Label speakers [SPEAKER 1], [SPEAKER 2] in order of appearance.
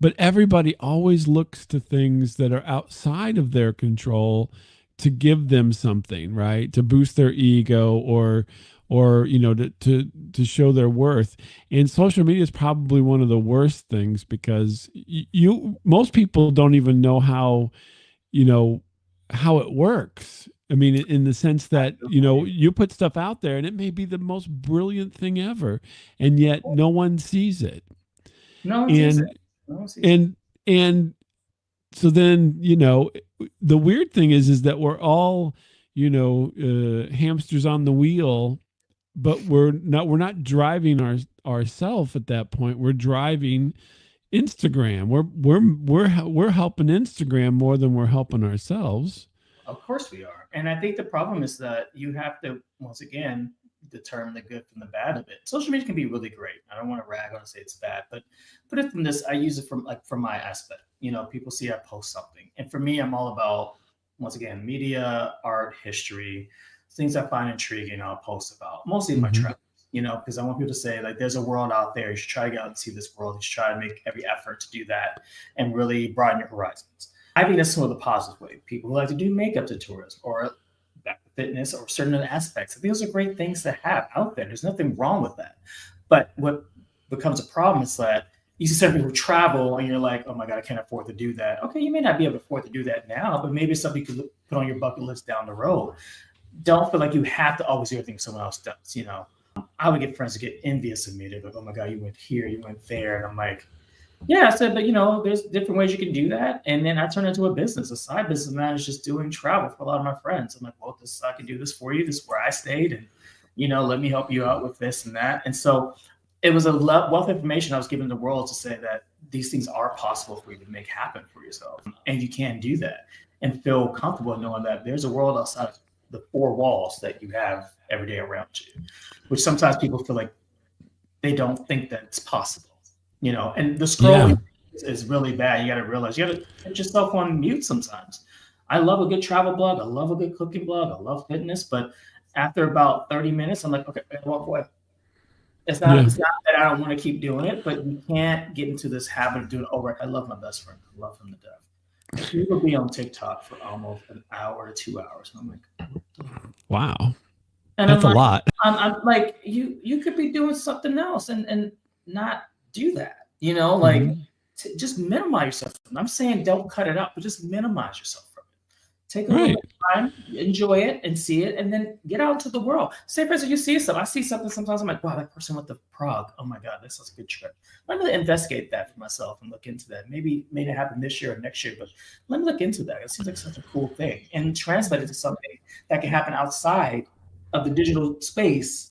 [SPEAKER 1] but everybody always looks to things that are outside of their control to give them something, right? To boost their ego or to show their worth. And social media is probably one of the worst things because you most people don't even know you know how it works. I mean, in the sense that
[SPEAKER 2] Absolutely.
[SPEAKER 1] you put stuff out there and it may be the most brilliant thing ever, and yet no one sees it.
[SPEAKER 2] No one sees it.
[SPEAKER 1] And
[SPEAKER 2] No one sees it.
[SPEAKER 1] and and so then the weird thing is that we're all hamsters on the wheel, but we're not driving ourselves at that point. We're driving Instagram. We're helping Instagram more than we're helping ourselves.
[SPEAKER 2] Of course we are. And I think the problem is that you have to, once again, determine the good from the bad of it. Social media can be really great. I don't want to rag on and say it's bad, but put it from this, I use it from my aspect. People see I post something. And for me, I'm all about, once again, media, art, history, things I find intriguing, I'll post about, mostly my
[SPEAKER 1] Hmm.
[SPEAKER 2] travels. Because I want people to say, like, there's a world out there. You should try to get out and see this world. You should try to make every effort to do that and really broaden your horizons. I think that's some of the positive way. People who like to do makeup tutorials or back to fitness or certain aspects. I think those are great things to have out there. There's nothing wrong with that. But what becomes a problem is that you see certain people travel and you're like, oh my God, I can't afford to do that. Okay, you may not be able to afford to do that now, but maybe it's something you could put on your bucket list down the road. Don't feel like you have to always do everything someone else does. I would get friends to get envious of me. They're like, oh my God, you went here, you went there. And I'm like, yeah, I said, but there's different ways you can do that. And then I turned it into a business. A side business of mine is just doing travel for a lot of my friends. I'm like, well, I can do this for you. This is where I stayed. And, let me help you out with this and that. And so it was a wealth of information I was giving the world to say that these things are possible for you to make happen for yourself. And you can do that and feel comfortable knowing that there's a world outside of the four walls that you have every day around you, which sometimes people feel like they don't think that it's possible. And the
[SPEAKER 1] Yeah.
[SPEAKER 2] scrolling is really bad. You got to realize you got to put yourself on mute sometimes. I love a good travel blog. I love a good cooking blog. I love fitness, but after about 30 minutes, I'm like, okay, I walk away. It's not,
[SPEAKER 1] Yeah.
[SPEAKER 2] it's not that I don't want to keep doing it, but you can't get into this habit of doing it over. I love my best friend. I love him to death. And he will be on TikTok for almost an hour to 2 hours. And I'm like, what the
[SPEAKER 1] Wow.
[SPEAKER 2] and I'm
[SPEAKER 1] That's a
[SPEAKER 2] like,
[SPEAKER 1] lot.
[SPEAKER 2] I'm like, you could be doing something else and not do that. Like
[SPEAKER 1] Hmm.
[SPEAKER 2] just minimize yourself. I'm saying don't cut it out, but just minimize yourself from it. Take a little bit
[SPEAKER 1] Right.
[SPEAKER 2] of time, enjoy it, and see it, and then get out into the world. Say, for instance, you see something. I see something sometimes. I'm like, wow, that person went to Prague. Oh my God, that's such a good trip. Let me investigate that for myself and look into that. Maybe made it happen this year or next year, but let me look into that. It seems like such a cool thing, and translate it to something that can happen outside of the digital space